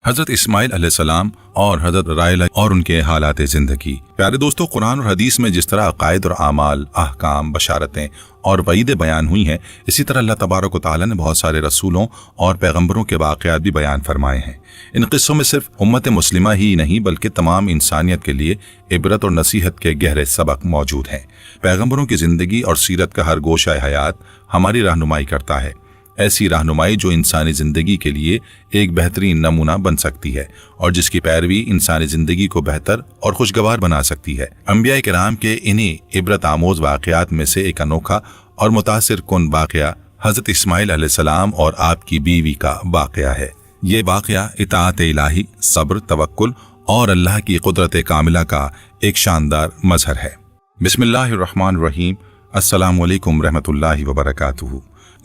حضرت اسماعیل علیہ السلام اور حضرت رائلہ اور ان کے حالات زندگی۔ پیارے دوستو، قرآن اور حدیث میں جس طرح عقائد اور اعمال، احکام، بشارتیں اور وعیدیں بیان ہوئی ہیں، اسی طرح اللہ تبارک و تعالیٰ نے بہت سارے رسولوں اور پیغمبروں کے واقعات بھی بیان فرمائے ہیں۔ ان قصوں میں صرف امت مسلمہ ہی نہیں بلکہ تمام انسانیت کے لیے عبرت اور نصیحت کے گہرے سبق موجود ہیں۔ پیغمبروں کی زندگی اور سیرت کا ہر گوشہ حیات ہماری رہنمائی کرتا ہے، ایسی رہنمائی جو انسانی زندگی کے لیے ایک بہترین نمونہ بن سکتی ہے اور جس کی پیروی انسانی زندگی کو بہتر اور خوشگوار بنا سکتی ہے۔ انبیاء کرام کے انہی عبرت آموز واقعات میں سے ایک انوکھا اور متاثر کن واقعہ حضرت اسماعیل علیہ السلام اور آپ کی بیوی کا واقعہ ہے۔ یہ واقعہ اطاعت الہی، صبر، توکل اور اللہ کی قدرت کاملہ کا ایک شاندار مظہر ہے۔ بسم اللہ الرحمن الرحیم۔ السلام علیکم رحمۃ اللہ وبرکاتہ۔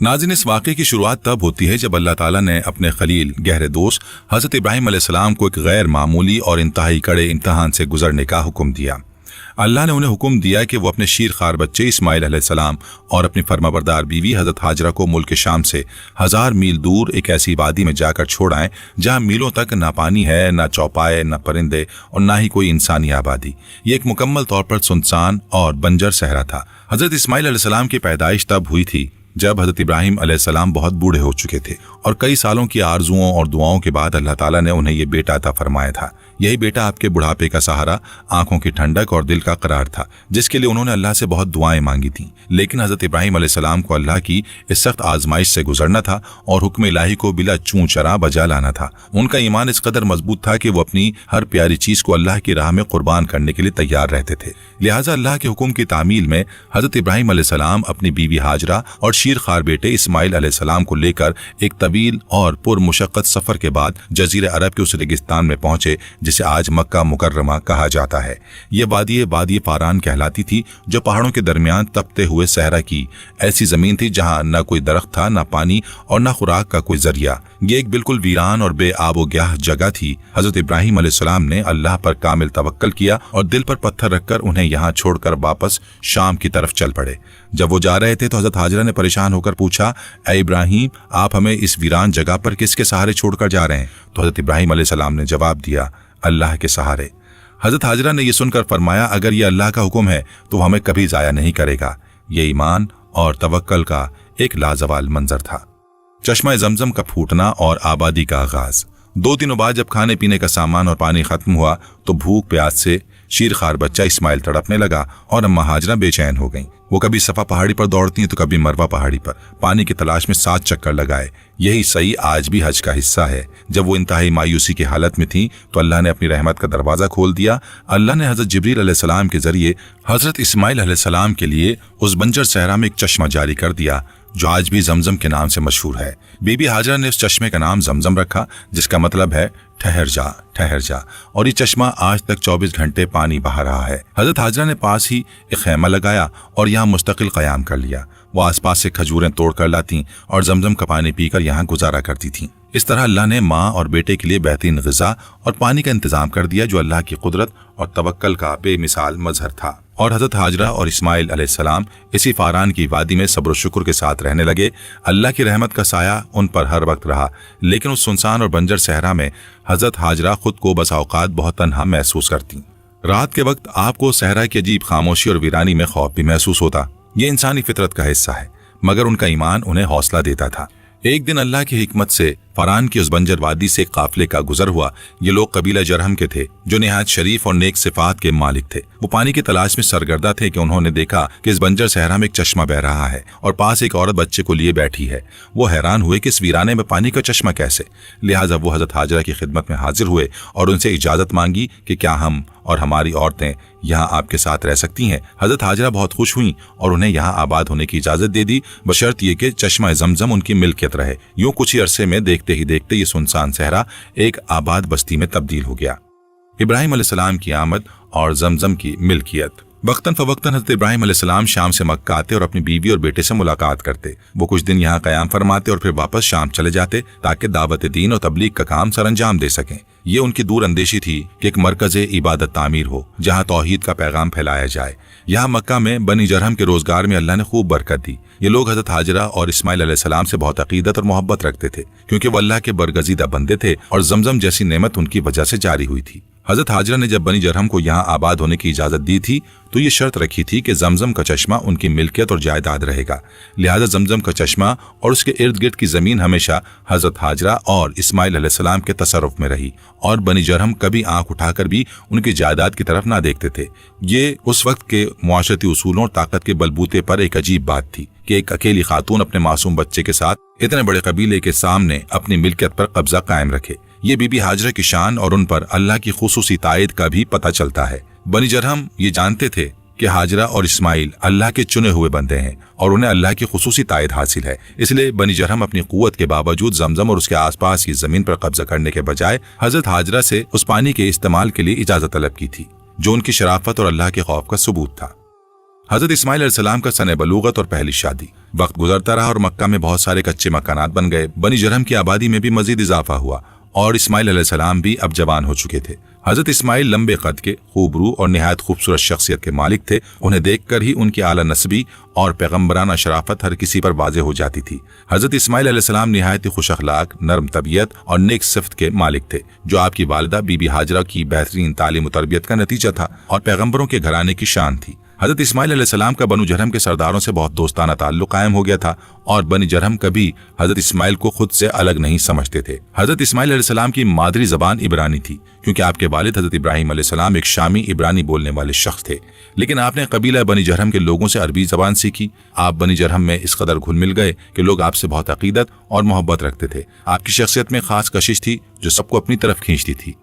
ناظرین، اس واقعے کی شروعات تب ہوتی ہے جب اللہ تعالیٰ نے اپنے خلیل، گہرے دوست حضرت ابراہیم علیہ السلام کو ایک غیر معمولی اور انتہائی کڑے امتحان سے گزرنے کا حکم دیا۔ اللہ نے انہیں حکم دیا کہ وہ اپنے شیرخوار بچے اسماعیل علیہ السلام اور اپنی فرمانبردار بیوی حضرت ہاجرہ کو ملک شام سے 1000 میل دور ایک ایسی وادی میں جا کر چھوڑ آئیں جہاں میلوں تک نہ پانی ہے، نہ چوپائے، نہ پرندے اور نہ ہی کوئی انسانی آبادی۔ یہ ایک مکمل طور پر سنسان اور بنجر صحرا تھا۔ حضرت اسماعیل علیہ السلام کی پیدائش تب ہوئی تھی جب حضرت ابراہیم علیہ السلام بہت بوڑھے ہو چکے تھے اور کئی سالوں کی آرزوؤں اور دعاؤں کے بعد اللہ تعالیٰ نے انہیں یہ بیٹا عطا فرمایا تھا۔ یہی بیٹا آپ کے بڑھاپے کا سہارا، آنکھوں کی ٹھنڈک اور دل کا قرار تھا، جس کے لیے انہوں نے اللہ سے بہت دعائیں مانگی تھیں۔ لیکن حضرت ابراہیم علیہ السلام کو اللہ کی اس سخت آزمائش سے گزرنا تھا اور حکم الہی کو بلا چوں چرا بجا لانا تھا۔ ان کا ایمان اس قدر مضبوط تھا کہ وہ اپنی ہر پیاری چیز کو اللہ کی راہ میں قربان کرنے کے لیے تیار رہتے تھے۔ لہٰذا اللہ کے حکم کی تعمیل میں حضرت ابراہیم علیہ السلام اپنی بیوی ہاجرہ اور شیرخوار بیٹے اسماعیل علیہ السلام کو لے کر ایک طویل اور پرمشقت سفر کے بعد جزیرہ عرب کے اس ریگستان میں پہنچے جسے آج مکہ مکرمہ کہا جاتا ہے۔ یہ وادی پاران کہلاتی تھی، جو پہاڑوں کے درمیان تپتے ہوئے صحرا کی ایسی زمین تھی جہاں نہ کوئی درخت تھا، نہ پانی اور نہ خوراک کا کوئی ذریعہ۔ یہ ایک بالکل ویران اور بے آب و گیاہ جگہ تھی۔ حضرت ابراہیم علیہ السلام نے اللہ پر کامل توکل کیا اور دل پر پتھر رکھ کر انہیں یہاں چھوڑ کر واپس شام کی طرف چل پڑے۔ جب وہ جا رہے تھے تو حضرت ہاجرہ نے پریشان ہو کر پوچھا، اے ابراہیم، آپ ہمیں اس ویران جگہ پر کس کے سہارے چھوڑ کر جا رہے ہیں؟ تو حضرت ابراہیم علیہ السلام نے جواب دیا، اللہ کے سہارے۔ حضرت ہاجرہ نے یہ سن کر فرمایا، اگر یہ اللہ کا حکم ہے تو وہ ہمیں کبھی ضائع نہیں کرے گا۔ یہ ایمان اور توکل کا ایک لازوال منظر تھا۔ چشمہ زمزم کا پھوٹنا اور آبادی کا آغاز۔ 2 دنوں بعد جب کھانے پینے کا سامان اور پانی ختم ہوا تو بھوک پیاس سے شیرخوار بچہ اسماعیل تڑپنے لگا اور اماں ہاجرہ بے چین ہو گئیں۔ وہ کبھی صفا پہاڑی پر دوڑتی ہیں تو کبھی مروہ پہاڑی پر پانی کی تلاش میں 7 چکر لگائے۔ یہی صحیح آج بھی حج کا حصہ ہے۔ جب وہ انتہائی مایوسی کی حالت میں تھیں تو اللہ نے اپنی رحمت کا دروازہ کھول دیا۔ اللہ نے حضرت جبریل علیہ السلام کے ذریعے حضرت اسماعیل علیہ السلام کے لیے اس بنجر صحرا میں ایک چشمہ جاری کر دیا جو آج بھی زمزم کے نام سے مشہور ہے۔ بی بی ہاجرہ نے اس چشمے کا نام زمزم رکھا، جس کا مطلب ہے ٹھہر جا، ٹھہر جا، اور یہ چشمہ آج تک 24 گھنٹے پانی بہا رہا ہے۔ حضرت ہاجرہ نے پاس ہی ایک خیمہ لگایا اور یہاں مستقل قیام کر لیا۔ وہ آس پاس سے کھجوریں توڑ کر لاتی اور زمزم کا پانی پی کر یہاں گزارا کرتی تھیں۔ اس طرح اللہ نے ماں اور بیٹے کے لیے بہترین غذا اور پانی کا انتظام کر دیا، جو اللہ کی قدرت اور توکل کا بے مثال مظہر تھا۔ اور حضرت ہاجرہ اور اسماعیل علیہ السلام اسی فاران کی وادی میں صبر و شکر کے ساتھ رہنے لگے۔ اللہ کی رحمت کا سایہ ان پر ہر وقت رہا، لیکن اس سنسان اور بنجر صحرا میں حضرت ہاجرہ خود کو بسا اوقات بہت تنہا محسوس کرتی۔ رات کے وقت آپ کو صحرا کی عجیب خاموشی اور ویرانی میں خوف بھی محسوس ہوتا۔ یہ انسانی فطرت کا حصہ ہے، مگر ان کا ایمان انہیں حوصلہ دیتا تھا۔ ایک دن اللہ کی حکمت سے فاران کی اس بنجر وادی سے ایک قافلے کا گزر ہوا۔ یہ لوگ قبیلہ جرہم کے تھے، جو نہایت شریف اور نیک صفات کے مالک تھے۔ وہ پانی کی تلاش میں سرگردہ تھے کہ انہوں نے دیکھا کہ اس بنجر صحرا میں ایک چشمہ بہ رہا ہے اور پاس ایک عورت بچے کو لیے بیٹھی ہے۔ وہ حیران ہوئے کہ اس ویرانے میں پانی کا چشمہ کیسے؟ لہٰذا وہ حضرت ہاجرہ کی خدمت میں حاضر ہوئے اور ان سے اجازت مانگی کہ کیا ہم اور ہماری عورتیں یہاں آپ کے ساتھ رہ سکتی ہیں؟ حضرت ہاجرہ بہت خوش ہوئیں اور انہیں یہاں آباد ہونے کی اجازت دے دی، بشرط یہ کہ چشمہ زمزم ان کی ملکیت رہے۔ یوں کچھ ہی عرصے میں دیکھتے ہی دیکھتے یہ سنسان صحرا ایک آباد بستی میں تبدیل ہو گیا۔ ابراہیم علیہ السلام کی آمد اور زمزم کی ملکیت۔ وقتاً فوقتاً حضرت ابراہیم علیہ السلام شام سے مکہ آتے اور اپنی بیوی اور بیٹے سے ملاقات کرتے۔ وہ کچھ دن یہاں قیام فرماتے اور پھر واپس شام چلے جاتے تاکہ دعوت دین اور تبلیغ کا کام سر انجام دے سکیں۔ ये उनकी दूर अंदेशी थी कि एक मरकज इबादत तामीर हो जहाँ तौहीद का पैगाम फैलाया जाए। यहाँ मक्का में बनी जरहम के रोजगार में अल्लाह ने खूब बरकत दी। ये लोग हजरत हाजरा और इस्माइल अलैहिस्सलाम से बहुत अकीदत और मोहब्बत रखते थे, क्योंकि वो अल्लाह के बरगजीदा बंदे थे और जमजम जैसी नेमत उनकी वजह से जारी हुई थी। हजरत हाजरा ने जब बनी जरहम को यहाँ आबाद होने की इजाजत दी थी तो ये शर्त रखी थी कि जमजम का चश्मा उनकी मिल्कियत और जायदाद रहेगा। लिहाजा जमजम का चश्मा और उसके इर्द गिर्द की जमीन हमेशा हजरत हाजरा और इस्माइल अलैहिस्सलाम के तसर्रुफ में रही और बनी जरहम कभी आंख उठाकर भी उनकी जायदाद की तरफ ना देखते थे। ये उस वक्त के मुआशरती उसूलों और ताकत के बलबूते पर एक अजीब बात थी कि एक अकेली खातून अपने मासूम बच्चे के साथ इतने बड़े कबीले के सामने अपनी मिल्कियत पर कब्जा कायम रखे। ये बीबी हाजरा की शान और उन पर अल्लाह की खुसूसी तायद का भी पता चलता है। बनी जरहम ये जानते थे कि हाजरा और इस्माइल अल्लाह के चुने हुए बंदे हैं और उन्हें अल्लाह की खुसूसी तायद हासिल है। इसलिए बनी जरहम अपनी कुव्वत के बावजूद जमजम और उसके आसपास की जमीन पर कब्जा करने के बजाय हजरत हाजरा से उस पानी के इस्तेमाल के लिए इजाजत तलब की थी, जो उनकी शराफत और अल्लाह के खौफ का सबूत था। हजरत इस्माइल अलैहिस्सलाम का सने बलूगत और पहली शादी। वक्त गुजरता रहा और मक्का में बहुत सारे कच्चे मकानात बन गए। बनी जरहम की आबादी में भी मजीद इजाफा हुआ और इस्माइल अलैहिस्सलाम भी अब जवान हो चुके थे। हजरत इस्माइल लंबे कद के, खूबरू और निहायत खूबसूरत शख्सियत के मालिक थे। उन्हें देखकर ही उनकी आला नस्बी और पैगम्बराना शराफत हर किसी पर वाज़ेह हो जाती थी। हजरत इस्माइल अलैहिस्सलाम निहायत खुश अखलाक, नरम तबीयत और नेक सिफ्त के मालिक थे, जो आपकी वालिदा बीबी हाजरा की बेहतरीन तालीम और तरबियत का नतीजा था और पैगम्बरों के घराने की शान थी। हजरत इस्माइल अलैहिस्सलाम का बनु जरहम के सरदारों से बहुत दोस्ताना ताल्लुक कायम हो गया था और बनी जरहम कभी हजरत इस्माइल को खुद से अलग नहीं समझते थे। हजरत इस्माइल अलैहिस्सलाम की मादरी जबान इब्रानी थी, क्योंकि आपके वालिद हजरत इब्राहिम अलैहिस्सलाम एक शामी इब्रानी बोलने वाले शख्स थे। लेकिन आपने कबीला बनी जरहम के लोगों से अरबी जबान सीखी। आप बनी जरहम में इस कदर घुल मिल गए कि लोग आपसे बहुत अकीदत और मोहब्बत रखते थे। आपकी शख्सियत में खास कशिश थी जो सबको अपनी तरफ खींचती थी।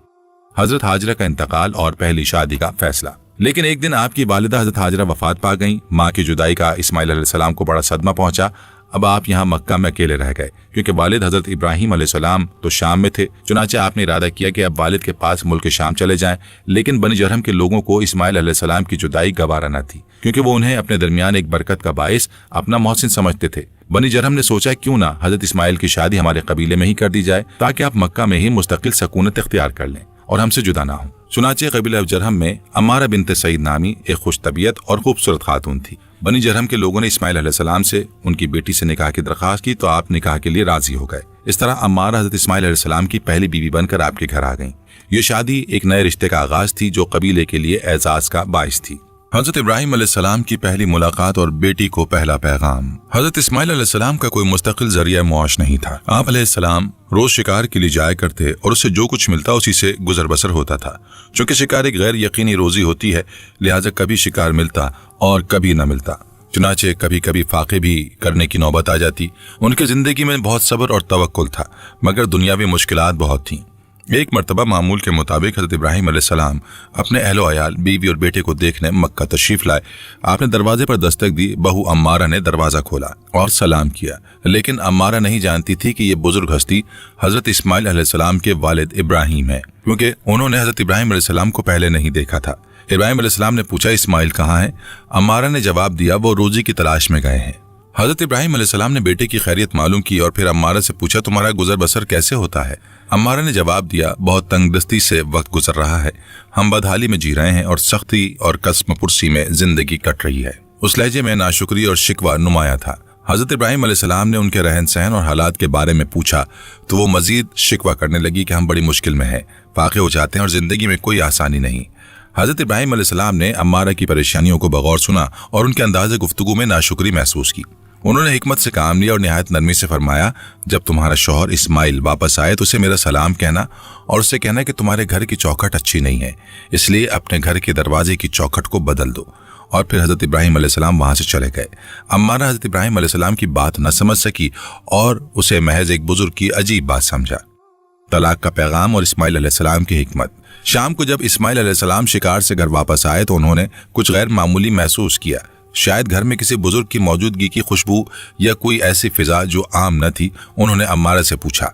हजरत हाजरा का इंतकाल और पहली शादी का फैसला। लेकिन एक दिन आपकी वालिदा हजरत हाजरा वफात पा गईं। माँ की जुदाई का इस्माइल अलैहिस्सलाम को बड़ा सदमा पहुंचा। अब आप यहाँ मक्का में अकेले रह गए, क्योंकि वालिद हजरत इब्राहिम अलैहिस्सलाम तो शाम में थे। चुनाचे आपने इरादा किया कि अब वालिद के पास मुल्क शाम चले जाएं। लेकिन बनी जरहम के लोगों को इस्माइल अलैहिस्सलाम की जुदाई गवारा न थी, क्योंकि वो उन्हें अपने दरमियान एक बरकत का बाइस, अपना मोहसिन समझते थे। बनी जरहम ने सोचा क्यों ना हजरत इस्माइल की शादी हमारे कबीले में ही कर दी जाए, ताकि आप मक्का में ही मुस्तकिल सकूनत इख्तियार कर लें और हमसे जुदा ना हो। चुनाचे कबीला जरहम में अम्मारा बिनते सईद नामी एक खुश तबीयत और खूबसूरत खातून थी। बनी जरहम के लोगों ने इस्माइल अलैहिस्सलाम से उनकी बेटी से निकाह की दरख्वास्त की तो आप निकाह के लिए राजी हो गए। इस तरह अम्मारा हजरत इस्माइल अलैहिस्सलाम की पहली बीवी बनकर आपके घर आ गईं। ये शादी एक नए रिश्ते का आगाज थी जो कबीले के लिए एजाज का बाइस थी। हजरत इब्राहिम अलैहिस्सलाम की पहली मुलाकात और बेटी को पहला पैगाम। हजरत इस्माइल अलैहिस्सलाम का कोई मुस्तकिल जरिया मुआश नहीं था। आप अलैहिस्सलाम रोज शिकार के लिए जाया करते और उससे जो कुछ मिलता उसी से गुजर बसर होता था। चूंकि शिकार एक गैर यकीनी रोजी होती है, लिहाजा कभी शिकार मिलता और कभी न मिलता। चुनाचे कभी कभी फाके भी करने की नौबत आ जाती। उनके जिंदगी में बहुत सब्र और तवक्कुल था, मगर दुनियावी मुश्किलात बहुत थीं। एक मरतबा मामूल के मुताबिक हजरत इब्राहिम अलैहिस्सलाम अपने अहलो अयाल, बीवी और बेटे को देखने मक्का तशरीफ लाए। आपने दरवाजे पर दस्तक दी। बहू अम्मारा ने दरवाजा खोला और सलाम किया, लेकिन अम्मारा नहीं जानती थी कि ये बुजुर्ग हस्ती हजरत इस्माइल अलैहिस्सलाम के वालिद इब्राहिम है, क्योंकि उन्होंने हजरत इब्राहिम अलैहिस्सलाम को पहले नहीं देखा था। इब्राहिम अलैहिस्सलाम ने पूछा, इस्माइल कहाँ है? अम्मारा ने जवाब दिया, वो रोजी की तलाश में गए हैं। हजरत इब्राहिम अलैहिस्सलाम ने बेटे की खैरियत मालूम की और फिर अम्मारा से पूछा, तुम्हारा गुजर बसर कैसे होता है? अम्मारा ने जवाब दिया, बहुत तंगदस्ती से वक्त गुजर रहा है। हम बदहाली में जी रहे हैं और सख्ती और कस्म पुरसी में जिंदगी कट रही है। उस लहजे में नाशुक्री और शिकवा नुमाया था। हजरत इब्राहिम अलैहिस्सलाम ने उनके रहन सहन और हालात के बारे में पूछा तो वो मजीद शिकवा करने लगी कि हम बड़ी मुश्किल में हैं, फाके हो जाते हैं और जिंदगी में कोई आसानी नहीं। हजरत इब्राहिम अलैहिस्सलाम ने अम्मारा की परेशानियों को बगौर सुना और उनके अंदाज़े गुफ्तगू में नाशुक्री महसूस की। उन्होंने हिकमत से काम लिया और निहायत नरमी से फरमाया, जब तुम्हारा शौहर इस्माइल वापस आए तो उसे मेरा सलाम कहना और उससे कहना कि तुम्हारे घर की चौखट अच्छी नहीं है, इसलिए अपने घर के दरवाजे की चौखट को बदल दो। और फिर हजरत इब्राहिम अलैहिस्सलाम वहां से चले गए। अम्मारा हजरत इब्राहिम अलैहिस्सलाम की बात न समझ सकी और उसे महज एक बुजुर्ग की अजीब बात समझा। तलाक का पैगाम और इस्माइल अलैहिस्सलाम की हिकमत। शाम को जब इस्माइल अलैहिस्सलाम शिकार से घर वापस आए तो उन्होंने कुछ गैर मामूली महसूस किया। शायद घर में किसी बुजुर्ग की मौजूदगी की खुशबू या कोई ऐसी फिजा जो आम न थी। उन्होंने अम्मारा से पूछा,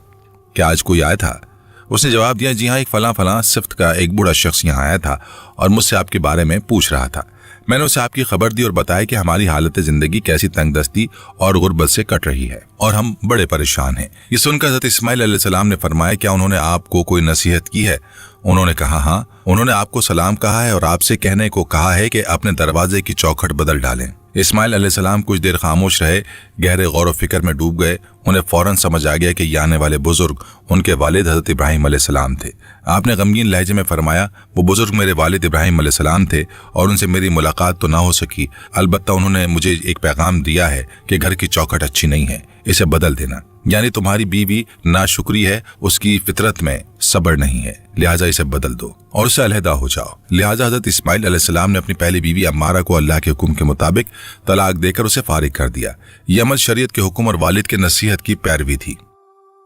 क्या आज कोई आया था? उसने जवाब दिया, जी हाँ, एक फलां सिफ्त का एक बूढ़ा शख्स यहाँ आया था और मुझसे आपके बारे में पूछ रहा था। मैंने उसे आपकी खबर दी और बताया कि हमारी हालत जिंदगी कैसी तंग दस्ती और गुर्बत से कट रही है और हम बड़े परेशान हैं। ये सुनकर हज़रत इस्माइल अलैहिस्सलाम ने फरमाया, क्या उन्होंने आपको कोई नसीहत की है? उन्होंने कहा, हाँ, उन्होंने आपको सलाम कहा है और आपसे कहने को कहा है कि अपने दरवाजे की चौखट बदल डालें। इस्माइल अलैहिस्सलाम कुछ देर खामोश रहे, गहरे गौर व फिक्र में डूब गए। उन्हें फौरन समझ आ गया कि ये आने वाले बुजुर्ग उनके वालिद हज़रत इब्राहिम अलैहिस्सलाम थे। आपने गमगीन लहजे में फरमाया, वो बुजुर्ग मेरे वालिद इब्राहिम अलैहिस्सलाम थे और उनसे मेरी मुलाकात तो ना हो सकी, अलबत्ता उन्होंने मुझे एक पैगाम दिया है कि घर की चौखट अच्छी नहीं है, इसे बदल देना। यानी तुम्हारी बीवी नाशुक्री है, उसकी फितरत में सब्र नहीं है, लिहाजा इसे बदल दो और उससे अलहदा हो जाओ। लिहाजा हज़रत इस्माइल अलैहिस्सलाम ने अपनी पहली बीवी अम्मारा को अल्लाह के हुक्म के मुताबिक तलाक देकर उसे फारिग कर दिया। यह अमल शरीयत के हुक्म और वालिद के नसीहत की पैरवी थी।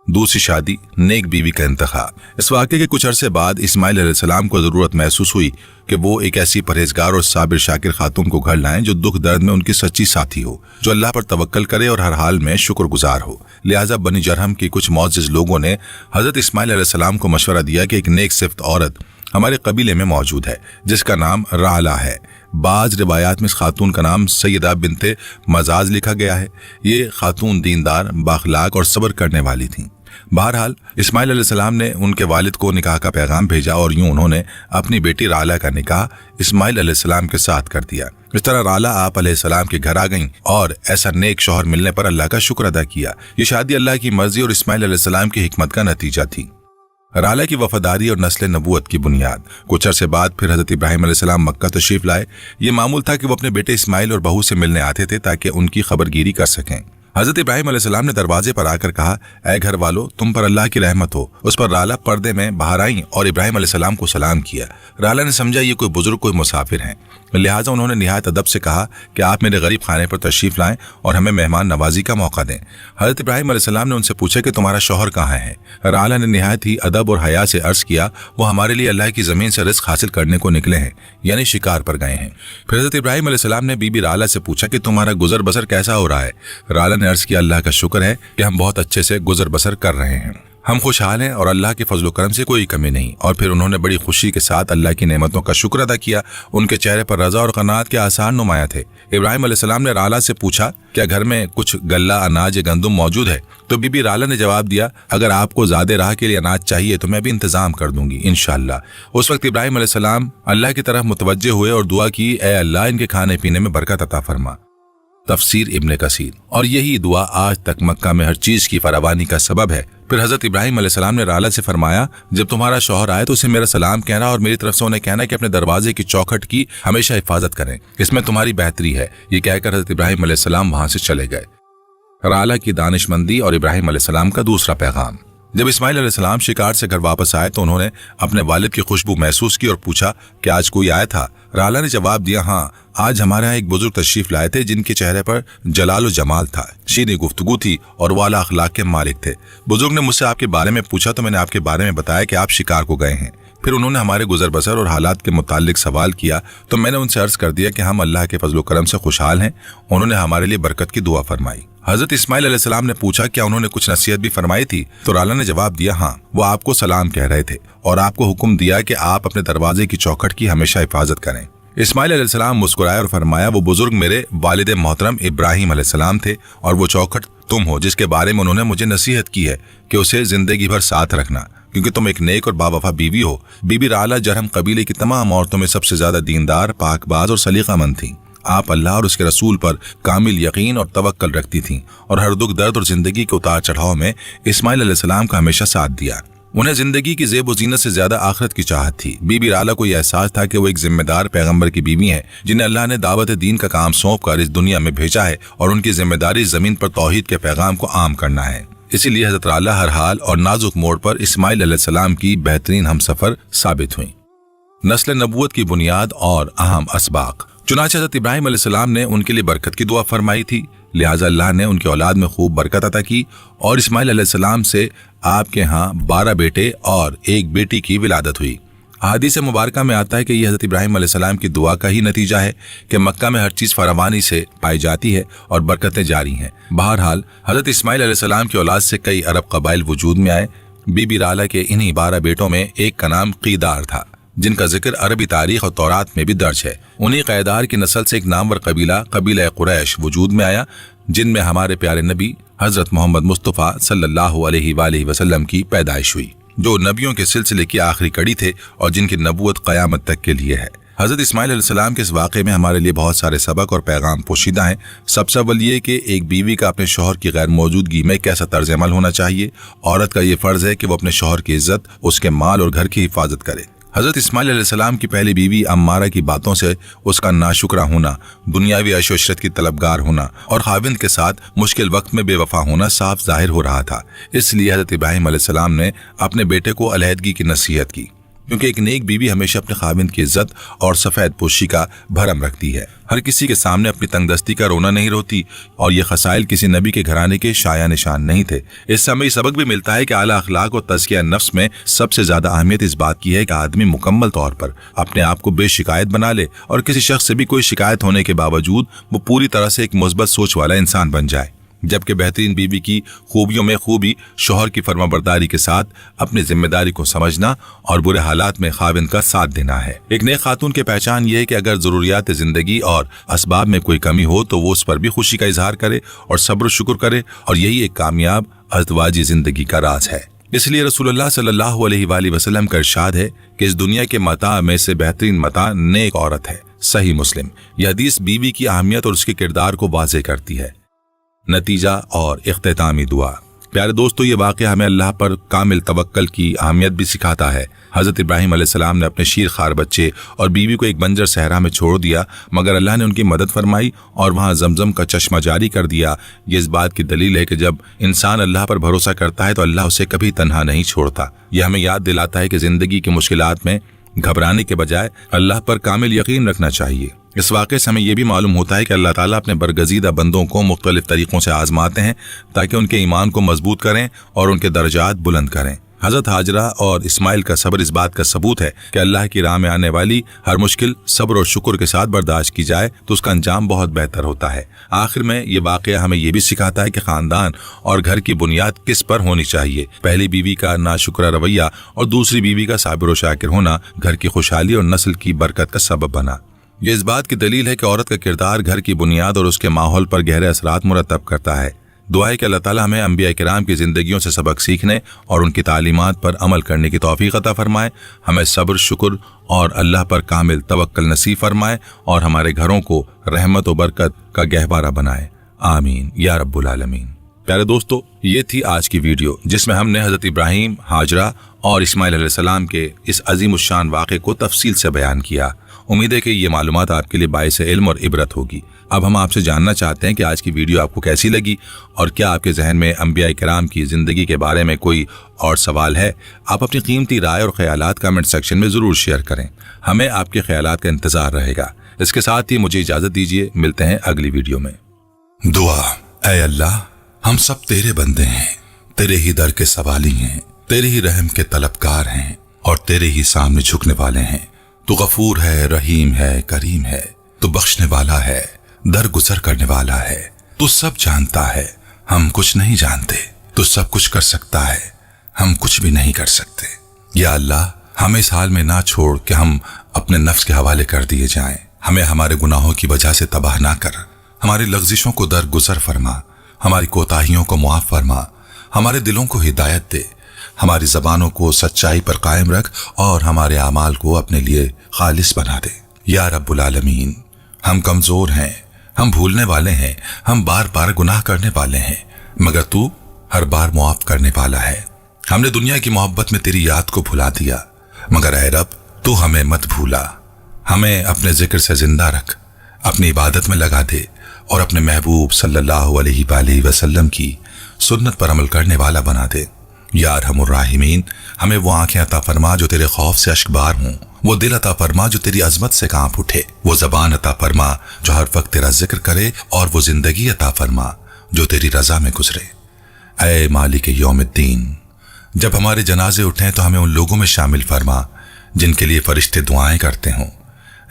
दूसरी शादी, नेक बीवी का इंतखाब। इस वाक़े के कुछ अरसे बाद इस्माइल अलैहिस्सलाम को ज़रूरत महसूस हुई कि वो एक ऐसी परहेजगार और साबिर शाकिर खातून को घर लाएं जो दुख दर्द में उनकी सच्ची साथी हो, जो अल्लाह पर तवक्कल करे और हर हाल में शुक्रगुजार हो। लिहाजा बनी जरहम की कुछ मुअज़्ज़िज़ लोगों ने हज़रत इस्माइल अलैहिस्सलाम को मशवरा दिया कि एक नेक सिफ्त औरत हमारे कबीले में मौजूद है जिसका नाम राला है। बाज रिवायात में इस खातून का नाम सैयदा बिनते मजाज लिखा गया है। ये खातून दीनदार, बाखलाक और सब्र करने वाली थी। बहरहाल इस्माइल अलैहिस्सलाम ने उनके वालिद को निकाह का पैगाम भेजा और यूं उन्होंने अपनी बेटी राला का निकाह इस्माइल अलैहिस्सलाम के साथ कर दिया। इस तरह राला आप अलैहिस्सलाम के घर आ गईं और ऐसा नेक शौहर मिलने पर अल्लाह का शुक्र अदा किया। ये शादी अल्लाह की मर्जी और इस्माइल अलैहिस्सलाम की हिकमत का नतीजा थी। राला की वफादारी और नस्ल नबूवत की बुनियाद। कुछ अरसे बाद फिर हज़रत इब्राहिम अलैहिस्सलाम मक्का तशरीफ लाए। ये मामूल था कि वो अपने बेटे इस्माइल और बहू से मिलने आते थे ताकि उनकी खबरगिरी कर सकें। हज़रत इब्राहिम अलैहिस्सलाम ने दरवाजे पर आकर कहा, ऐ घर वालों, तुम पर अल्लाह की रहमत हो। उस पर राला पर्दे में बाहर आई और इब्राहिम अलैहिस्सलाम को सलाम किया। राला ने समझा ये कोई बुजुर्ग, कोई मुसाफिर हैं, लिहाजा उन्होंने निहायत अदब से कहा कि आप मेरे गरीब खाने पर तशरीफ लाएं और हमें मेहमान नवाजी का मौका दें। हज़रत इब्राहिम अलैहिस्सलाम ने उनसे पूछा कि तुम्हारा शौहर कहाँ है? राला ने निहायत ही अदब और हया से अर्ज किया, वो हमारे लिए अल्लाह की ज़मीन से रिज़्क़ हासिल करने को निकले हैं, यानी शिकार पर गए हैं। फिर हज़रत इब्राहिम अलैहिस्सलाम ने बीबी राला से पूछा कि तुम्हारा गुजर बसर कैसा हो रहा है? राला ने अर्ज किया, अल्लाह का शुक्र है कि हम बहुत अच्छे से गुजर बसर कर रहे हैं, हम खुशहाल हैं और अल्लाह के फजल करम से कोई कमी नहीं। और फिर उन्होंने बड़ी खुशी के साथ अल्लाह की नेमतों का शुक्र अदा किया। उनके चेहरे पर रजा और कनात के आसार नुमाया थे। इब्राहिम अलैहिस्सलाम ने राला से पूछा, क्या घर में कुछ गल्ला, अनाज या गंदुम मौजूद है? तो बीबी राला ने जवाब दिया, अगर आपको ज़्यादा राह के लिए अनाज चाहिए तो मैं भी इंतजाम कर दूंगी इंशाअल्लाह। उस वक्त इब्राहिम अलैहिस्सलाम अल्लाह की तरफ मुतवज्जे हुए और दुआ की, ए अल्लाह, इनके खाने पीने में बरकत अता फरमा। तफसीर इब्ने कसीर। और यही दुआ आज तक मक्का में हर चीज की फरावानी का सबब है। फिर हजरत इब्राहिम अलैहिस्सलाम ने राला से फरमाया, जब तुम्हारा शौहर आए तो उसे मेरा सलाम कहना और मेरी तरफ से उन्हें कहना कि अपने दरवाजे की चौखट की हमेशा हिफाजत करें, इसमें तुम्हारी बेहतरी है। ये कहकर हजरत इब्राहिम अलैहिस्सलाम वहां से चले गए। राला की दानिशमंदी और इब्राहिम अलैहिस्सलाम का दूसरा पैगाम। जब इस्माइल अलैहिस्सलाम शिकार से घर वापस आए तो उन्होंने अपने वालिद की खुशबू महसूस की और पूछा कि आज कोई आया था? राला ने जवाब दिया, हाँ, आज हमारे यहाँ एक बुजुर्ग तशरीफ लाए थे जिनके चेहरे पर जलाल और जमाल था, शीनी गुफ्तगू थी और वाला अखलाक के मालिक थे। बुजुर्ग ने मुझसे आपके बारे में पूछा तो मैंने आपके बारे में बताया कि आप शिकार को गए हैं। फिर उन्होंने हमारे गुजर बसर और हालात के मुतालिक सवाल किया तो मैंने उनसे अर्ज कर दिया कि हम अल्लाह के फजल करम से खुशहाल हैं। उन्होंने हमारे लिए बरकत की दुआ फरमाई। हजरत इस्माइल अलैहिस्सलाम ने पूछा, क्या उन्होंने कुछ नसीहत भी फरमाई थी? तो राला ने जवाब दिया, हाँ, वो आपको सलाम कह रहे थे और आपको हुक्म दिया कि आप अपने दरवाजे की चौखट की हमेशा हिफाजत करें। इस्माइल अलैहिस्सलाम मुस्कुराए और फरमाया, वो बुजुर्ग मेरे वालिद मोहतरम इब्राहिम अलैहिस्सलाम थे और वो चौखट तुम हो जिसके बारे में उन्होंने मुझे नसीहत की है कि उसे जिंदगी भर साथ रखना, क्योंकि तुम एक नेक और बावफा बीवी हो। बीबी राला जरहम कबीले की तमाम औरतों में सबसे ज्यादा दीनदार, पाकबाज और सलीकामंद थी। आप अल्लाह और उसके रसूल पर कामिल यकीन और तवक्कल रखती थीं और हर दुख दर्द और जिंदगी के उतार चढ़ाव में इस्माइल अलैहिस्सलाम का हमेशा साथ दिया। उन्हें जिंदगी की ज़ेब व ज़ीनत से ज्यादा आखिरत की चाहत थी। बीबी राला को यह एहसास था कि वो एक जिम्मेदार पैगंबर की बीवी है जिन्हें अल्लाह ने दावत दीन का काम सौंप कर इस दुनिया में भेजा है और उनकी जिम्मेदारी जमीन पर तौहीद के पैगाम को आम करना है। इसीलिए हजरत राला हर हाल और नाजुक मोड़ पर इस्माइल अलैहिस्सलाम की बेहतरीन हमसफर साबित हुई। नस्ल नबूवत की बुनियाद और अहम असबाक। चुनांचे हजरत इब्राहिम अलैहिस्सलाम ने उनके लिए बरकत की दुआ फरमाई थी, लिहाजा अल्लाह ने उनकी औलाद में खूब बरकत अता की और इस्माइल अलैहिस्सलाम से आपके यहाँ 12 बेटे और एक बेटी की विलादत हुई। हदीस मुबारका में आता है कि यह हजरत इब्राहिम अलैहिस्सलाम की दुआ का ही नतीजा है कि मक्का में हर चीज फरावानी से पाई जाती है और बरकतें जारी हैं। बहरहाल हजरत इस्माइल अलैहिस्सलाम की औलाद से कई अरब कबाइल वजूद में आए। बीबी राला के इन्हीं 12 बेटों में एक का नाम कीदार था। जिनका जिक्र अरबी तारीख और तौरात में भी दर्ज है। उन्हीं क़ैदार की नस्ल से एक नामवर कबीला कुरैश वजूद में आया, जिनमें हमारे प्यारे नबी हजरत मोहम्मद मुस्तफ़ा सल्लल्लाहु अलैहि वसल्लम की पैदाइश हुई, जो नबियों के सिलसिले की आखिरी कड़ी थे और जिनकी नबूवत क़यामत तक के लिए है। हज़रत इस्माइल अलैहिस्सलाम के इस वाक़े में हमारे लिए बहुत सारे सबक और पैगाम पोशीदा हैं। सबसे अव्वल ये कि एक बीवी का अपने शौहर की गैर मौजूदगी में कैसा तर्ज अमल होना चाहिए। औरत का ये फ़र्ज़ है कि वो अपने शौहर की इज्जत, उसके माल और घर की हिफाजत करे। हज़रत इस्माइल अलैहिस्सलाम की पहली बीवी अम्मारा की बातों से उसका नाशुक्रा होना, दुनियावी ऐशो इशरत की तलबगार होना और खाविंद के साथ मुश्किल वक्त में बेवफा होना साफ जाहिर हो रहा था। इसलिए हज़रत इब्राहीम अलैहिस्सलाम ने अपने बेटे को अलहदगी की नसीहत की, क्योंकि एक नेक बीवी हमेशा अपने खाविंद की इज्जत और सफ़ेद पोशी का भरम रखती है। हर किसी के सामने अपनी तंगदस्ती का रोना नहीं रोती, और ये खसाइल किसी नबी के घराने के शाया निशान नहीं थे। इस समय ये सबक भी मिलता है कि आला अखलाक और तज़किया नफ्स में सबसे ज़्यादा अहमियत इस बात की है कि आदमी मुकम्मल तौर पर अपने आप को बेशिकायत बना ले और किसी शख्स से भी कोई शिकायत होने के बावजूद वो पूरी तरह से एक मुस्बत सोच वाला इंसान बन जाए। जबकि बेहतरीन बीवी की खूबियों में खूबी शौहर की फरमाबरदारी के साथ अपनी जिम्मेदारी को समझना और बुरे हालात में खाविंद का साथ देना है। एक नेक खातून की पहचान ये है कि अगर ज़रूरियात ज़िंदगी और असबाब में कोई कमी हो तो वो उस पर भी खुशी का इजहार करे और सब्र शुक्र करे, और यही एक कामयाब अज़दवाजी ज़िंदगी का राज है। इसलिए रसूलुल्लाह सल्लल्लाहु अलैहि वसल्लम का इरशाद है कि इस दुनिया के मता में से बेहतरीन मता नेक औरत है। सही मुस्लिम। यह हदीस बीवी की अहमियत और उसके किरदार को वाज़ेह करती है। नतीजा और इख्तितामी दुआ। प्यारे दोस्तों, ये वाक़या हमें अल्लाह पर कामिल तवक्कल की अहमियत भी सिखाता है। हज़रत इब्राहीम अलैहिस्सलाम ने अपने शीरखार बच्चे और बीवी को एक बंजर सहरा में छोड़ दिया, मगर अल्लाह ने उनकी मदद फरमाई और वहाँ जमजम का चश्मा जारी कर दिया। ये इस बात की दलील है कि जब इंसान अल्लाह पर भरोसा करता है तो अल्लाह उसे कभी तन्हा नहीं छोड़ता। यह हमें याद दिलाता है कि ज़िंदगी की मुश्किलात में घबराने के बजाय अल्लाह पर कामिल यकीन रखना चाहिए। इस वाक़े से हमें यह भी मालूम होता है कि अल्लाह ताला अपने बरगज़ीदा बंदों को मुख्तलिफ तरीक़ों से आजमाते हैं ताकि उनके ईमान को मजबूत करें और उनके दर्जात बुलंद करें। हज़रत हाजरा और इस्माइल का सब्र इस बात का सबूत है कि अल्लाह की राह में आने वाली हर मुश्किल सब्र और शुक्र के साथ बर्दाश्त की जाए तो उसका अंजाम बहुत बेहतर होता है। आखिर में ये वाक़या हमें यह भी सिखाता है कि ख़ानदान और घर की बुनियाद किस पर होनी चाहिए। पहली बीवी का नाशुक्रा रवैया और दूसरी बीवी का साबिर और शाकिर होना घर की खुशहाली और नस्ल की बरकत का सबब बना। ये इस बात की दलील है कि औरत का किरदार घर की बुनियाद और उसके माहौल पर गहरे असरात मुरतब करता है। दुआ है कि अल्लाह ताला हमें अंबिया किराम की ज़िंदगियों से सबक सीखने और उनकी तालीमात पर अमल करने की तौफीक अता फरमाए, हमें सब्र शुक्र और अल्लाह पर कामिल तवक्कल नसीब फरमाए और हमारे घरों को रहमत और बरकत का गहवारा बनाए। आमीन या रब्बुल आलमीन। प्यारे दोस्तों, ये थी आज की वीडियो जिसमें हमने हज़रत इब्राहीम, हाजरा और इस्माइल अलैहिस्सलाम के इस अज़ीमुश्शान वाक़े को तफसील से बयान किया। उम्मीद है कि ये मालूमात आपके लिए बाइस इल्म और इबरत होगी। अब हम आपसे जानना चाहते हैं कि आज की वीडियो आपको कैसी लगी और क्या आपके जहन में अंबिया किराम की ज़िंदगी के बारे में कोई और सवाल है। आप अपनी कीमती राय और ख्यालात कमेंट सेक्शन में ज़रूर शेयर करें। हमें आपके ख्यालात का इंतज़ार रहेगा। इसके साथ ही मुझे इजाज़त दीजिए। मिलते हैं अगली वीडियो में। दुआ। ऐ अल्लाह, हम सब तेरे बंदे हैं, तेरे ही दर के सवाली हैं, तेरे ही रहम के तलबकार हैं और तेरे ही सामने झुकने वाले हैं। तू गफूर है, रहीम है, करीम है, तू बख्शने वाला है, दर गुजर करने वाला है। तू सब जानता है, हम कुछ नहीं जानते। तू सब कुछ कर सकता है, हम कुछ भी नहीं कर सकते। या अल्लाह, हमें इस हाल में ना छोड़ कि हम अपने नफ्स के हवाले कर दिए जाएं। हमें हमारे गुनाहों की वजह से तबाह ना कर। हमारी लग़्ज़िशों को दर गुजर फरमा, हमारी कोताहियों को मुआफ़ फरमा, हमारे दिलों को हिदायत दे, हमारी ज़बानों को सच्चाई पर कायम रख और हमारे आमाल को अपने लिए खालिस बना दे। या रब्बुल आलमीन, हम कमज़ोर हैं, हम भूलने वाले हैं, हम बार बार गुनाह करने वाले हैं, मगर तू हर बार मुआफ़ करने वाला है। हमने दुनिया की मोहब्बत में तेरी याद को भुला दिया, मगर ऐ रब, तू हमें मत भूला। हमें अपने जिक्र से जिंदा रख, अपनी इबादत में लगा दे और अपने महबूब सल्लल्लाहु अलैहि वसल्लम की सुन्नत पर अमल करने वाला बना दे। या अरहमुर राहिमीन, हमें वो आंखें अता फरमा जो तेरे खौफ से अश्कबार हों, वो दिल अता फरमा जो तेरी अजमत से कांप उठे, वो ज़बान अता फरमा जो हर वक्त तेरा जिक्र करे, और वो जिंदगी अता फरमा जो तेरी रजा में गुजरे। ऐ मालिक यौमिद्दीन, जब हमारे जनाजे उठें तो हमें उन लोगों में शामिल फरमा जिनके लिए फरिश्ते दुआएं करते हों।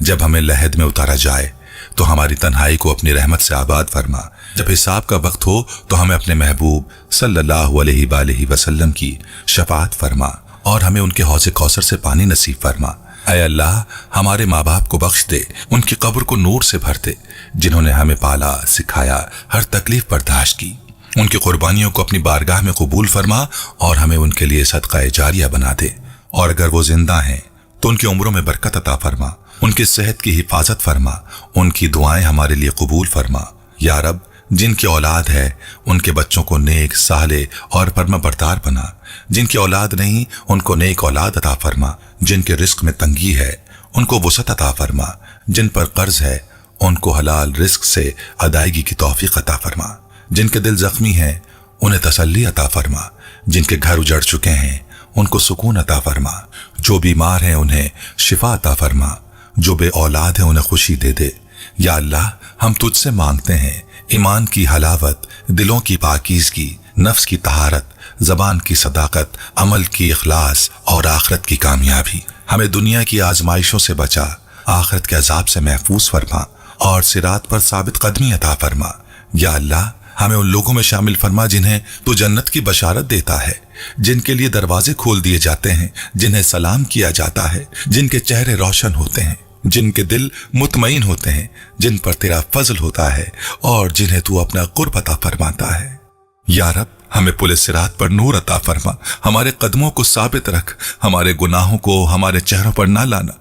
जब हमें लहद में उतारा जाए तो हमारी तन्हाई को अपनी रहमत से आबाद फरमा। जब हिसाब का वक्त हो तो हमें अपने महबूब सल्लल्लाहु अलैहि वसल्लम की शफाअत फरमा और हमें उनके हौज़े कौसर से पानी नसीब फरमा। اے अल्लाह हमारे माँ बाप को बख्श दे, उनकी कब्र को नूर से भर दे, जिन्होंने हमें पाला सिखाया, हर तकलीफ बर्दाश्त की। उनकी कुर्बानियों को अपनी बारगाह में कबूल फरमा और हमें उनके लिए सदका जारिया बना दे। और अगर वो जिंदा हैं तो उनकी उम्रों में बरकत अता फरमा, उनकी सेहत की हिफाजत फरमा, उनकी दुआएं हमारे लिए कबूल फरमा। या रब, जिनकी औलाद है उनके बच्चों को नेक, साले और फर्माबरदार बना। जिनकी औलाद नहीं उनको नेक औलाद अता फरमा। जिनके रिस्क में तंगी है उनको वसअत अता फरमा। जिन पर कर्ज है उनको हलाल रिस्क से अदायगी की तौफीक अता फरमा। जिनके दिल जख्मी हैं उन्हें तसल्ली अता फरमा। जिनके घर उजड़ चुके हैं उनको सुकून अता फरमा। जो बीमार हैं उन्हें शिफा अता फरमा। जो बे औलाद है उन्हें खुशी दे दे। या अल्लाह, हम तुझसे मांगते हैं ईमान की हलावत, दिलों की पाकीज़गी, नफ्स की तहारत, जबान की सदाकत, अमल की इखलास और आखिरत की कामयाबी। हमें दुनिया की आजमाइशों से बचा, आखिरत के अजाब से महफूज फरमा और सिरात पर साबित कदमी अता फरमा। या अल्लाह, हमें उन लोगों में शामिल फरमा जिन्हें तू जन्नत की बशारत देता है, जिनके लिए दरवाजे खोल दिए जाते हैं, जिन्हें सलाम किया जाता है, जिनके चेहरे रोशन होते हैं, जिनके दिल मुतमईन होते हैं, जिन पर तेरा फजल होता है और जिन्हें तू अपना कुर्ब अता फरमाता है। या रब, हमें पुलिस सिरात पर नूर अता फरमा, हमारे कदमों को साबित रख, हमारे गुनाहों को हमारे चेहरों पर ना लाना,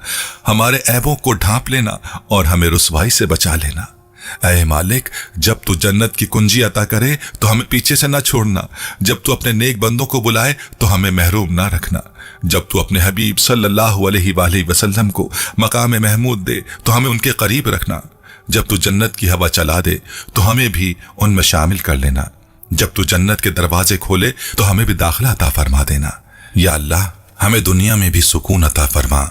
हमारे ऐबों को ढांप लेना और हमें रुसवाई से बचा लेना। ऐ मालिक, जब तू जन्नत की कुंजी अता करे तो हमें पीछे से ना छोड़ना। जब तू अपने नेक बंदों को बुलाए तो हमें महरूम ना रखना। जब तू अपने हबीब सल्लल्लाहु अलैहि वसल्लम को मकाम महमूद दे तो हमें उनके करीब रखना। जब तू जन्नत की हवा चला दे तो हमें भी उनमें शामिल कर लेना। जब तू जन्नत के दरवाजे खोले तो हमें भी दाखिला अता फरमा देना। या अल्लाह, हमें दुनिया में भी सुकून अता फरमा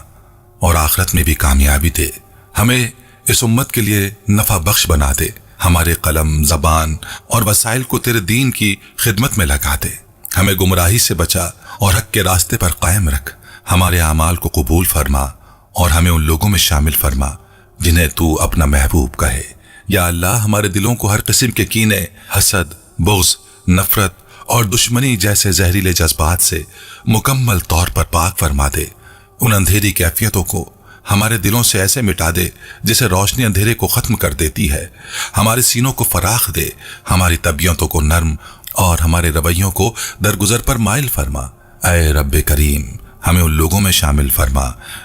और आखिरत में भी कामयाबी दे। हमें इस उम्मत के लिए नफा बख्श बना दे। हमारे कलम, जबान और वसाइल को तेरे दीन की खिदमत में लगा दे। हमें गुमराही से बचा और हक के रास्ते पर कायम रख। हमारे आमाल को कबूल फरमा और हमें उन लोगों में शामिल फरमा जिन्हें तू अपना महबूब कहे। या अल्लाह, हमारे दिलों को हर किस्म के कीने, हसद, बुग़्ज़, नफरत और दुश्मनी जैसे जहरीले जज्बात से मुकम्मल तौर पर पाक फरमा दे। उन अंधेरी कैफियतों को हमारे दिलों से ऐसे मिटा दे जिसे रोशनी अंधेरे को खत्म कर देती है। हमारे सीनों को फराख दे, हमारी तबीयतों को नर्म और हमारे रवैयों को दरगुजर पर माइल फरमा। ऐ रब्बे करीम, हमें उन लोगों में शामिल फरमा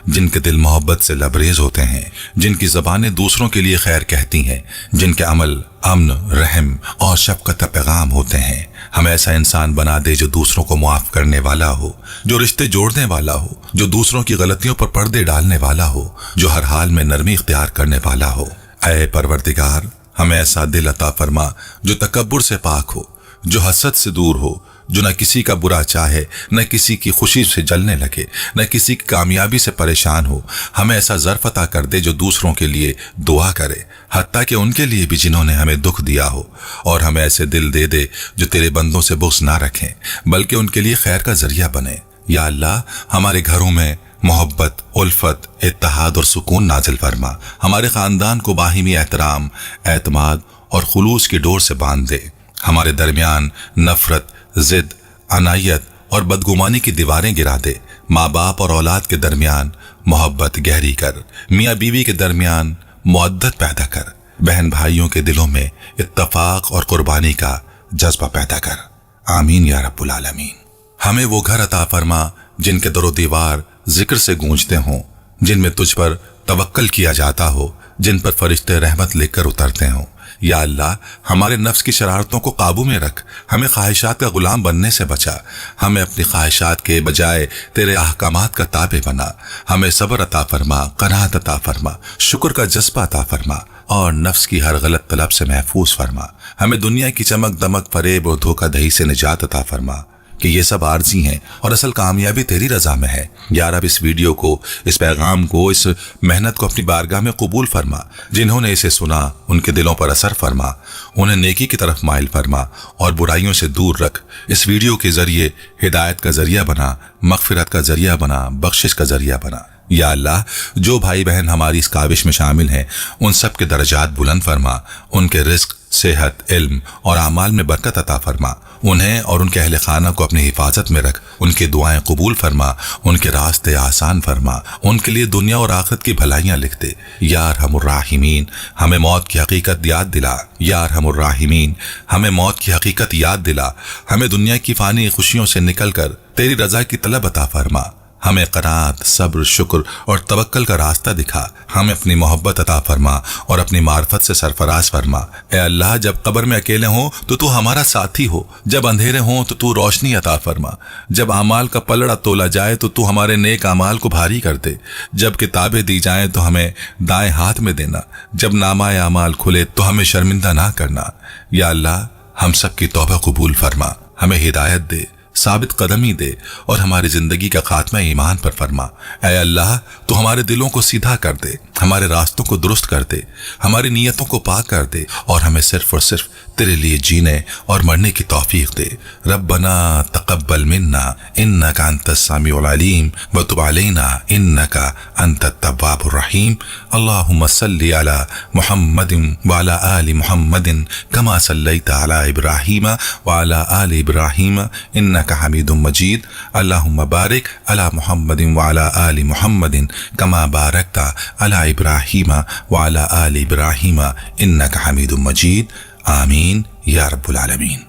जिनके दिल मोहब्बत से लबरेज होते हैं, जिनकी ज़बानें दूसरों के लिए खैर कहती हैं, जिनके अमल अमन, रहम और शफकत का पैगाम होते हैं। हमें ऐसा इंसान बना दे जो दूसरों को मुआफ करने वाला हो, जो रिश्ते जोड़ने वाला हो, जो दूसरों की गलतियों पर पर्दे डालने वाला हो, जो हर हाल में नरमी इख्तियार करने वाला हो। ऐ परवरदिगार, हमें ऐसा दिल अता फरमा जो तकब्बुर से पाक हो, जो हसद से दूर हो, जो न किसी का बुरा चाहे, न किसी की खुशी से जलने लगे, न किसी की कामयाबी से परेशान हो। हमें ऐसा ज़र्फ़ अता कर दे जो दूसरों के लिए दुआ करे, हत्ता कि उनके लिए भी जिन्होंने हमें दुख दिया हो। और हमें ऐसे दिल दे दे जो तेरे बंदों से बुग़्ज़ ना रखें बल्कि उनके लिए खैर का ज़रिया बने। या अल्लाह, हमारे घरों में मोहब्बत, उल्फत, इत्तेहाद और सुकून नाजिल फरमा। हमारे ख़ानदान को बाहिमी एहतराम, एतमाद और खुलूस की डोर से बांध दे। हमारे दरमियान नफरत, जिद, अनायत और बदगुमानी की दीवारें गिरा दे। माँ बाप और औलाद के दरमियान मोहब्बत गहरी कर। मियाँ बीवी के दरमियान मुअद्दत पैदा कर। बहन भाइयों के दिलों में इत्तफाक और कुर्बानी का जज्बा पैदा कर। आमीन या रब्बुल आलमीन। हमें वो घर अता फरमा जिनके दरो दीवार जिक्र से गूंजते हों, जिनमें तुझ पर तवक्कल किया जाता हो, जिन पर फरिश्ते रहमत लेकर उतरते हों। या अल्लाह, हमारे नफ्स की शरारतों को काबू में रख। हमें ख्वाहिशात का गुलाम बनने से बचा। हमें अपनी ख्वाहिशात के बजाय तेरे अहकामात का ताबे बना। हमें सब्र अता फरमा, कनाअत अता फरमा, शुक्र का जज्बा अता फरमा और नफ्स की हर गलत तलब से महफूज फरमा। हमें दुनिया की चमक दमक, फरेब और धोखाधड़ी से निजात अता फरमा कि ये सब आर्जी हैं और असल कामयाबी तेरी रजा में है। यार, अब इस वीडियो को, इस पैगाम को, इस मेहनत को अपनी बारगाह में कबूल फरमा। जिन्होंने इसे सुना उनके दिलों पर असर फरमा, उन्हें नेकी की तरफ माइल फरमा और बुराइयों से दूर रख। इस वीडियो के जरिए हिदायत का जरिया बना, मगफिरत का जरिया बना, बख्शिश का जरिया बना। या अल्लाह, जो भाई बहन हमारी इस काविश में शामिल हैं उन सब के दर्जात बुलंद फरमा, उनके रिस्क صحت، علم اور اعمال میں برکت عطا فرما، انہیں اور ان کے اہل خانہ کو اپنی حفاظت میں رکھ، ان کے دعائیں قبول فرما، ان کے راستے آسان فرما، ان کے لیے دنیا اور آخرت کی بھلائیاں لکھ دے۔ یا ارحم الراحمین، ہمیں موت کی حقیقت یاد دلا۔ یا ارحم الراحمین، ہمیں موت کی حقیقت یاد دلا، ہمیں دنیا کی فانی خوشیوں سے نکل کر تیری رضا کی طلب عطا فرما، ہمیں قناعت، صبر، شکر اور توکل کا راستہ دکھا، ہمیں اپنی محبت عطا فرما اور اپنی معرفت سے سرفراز فرما۔ اے اللہ، جب قبر میں اکیلے ہوں تو تو ہمارا ساتھی ہو، جب اندھیرے ہوں تو تو روشنی عطا فرما، جب اعمال کا پلڑا تولا جائے تو تو ہمارے نیک اعمال کو بھاری کر دے، جب کتابیں دی جائیں تو ہمیں دائیں ہاتھ میں دینا، جب نامہ اعمال کھلے تو ہمیں شرمندہ نہ کرنا۔ یا اللہ، ہم سب کی توبہ قبول فرما، ہمیں ہدایت دے، ثابت قدمی دے اور ہماری زندگی کا خاتمہ ایمان پر فرما۔ اے اللہ، تو ہمارے دلوں کو سیدھا کر دے، ہمارے راستوں کو درست کر دے، ہماری نیتوں کو پاک کر دے اور ہمیں صرف اور صرف تیرے لیے جینے اور مرنے کی توفیق دے۔ ربنا تقبل منا انک انت السمیع العلیم وتب علینا انک انت التواب الرحیم۔ اللہم صلی علی محمد وعلی آل محمد کما صلیت علی ابراہیم وعلی آل ابراہیم انک حمید مجید۔ اللہم بارک علی محمد وعلی آل محمد کما بارکت علی ابراہیم وعلی آل ابراہیم انک حمید مجید۔ آمین یا رب العالمین۔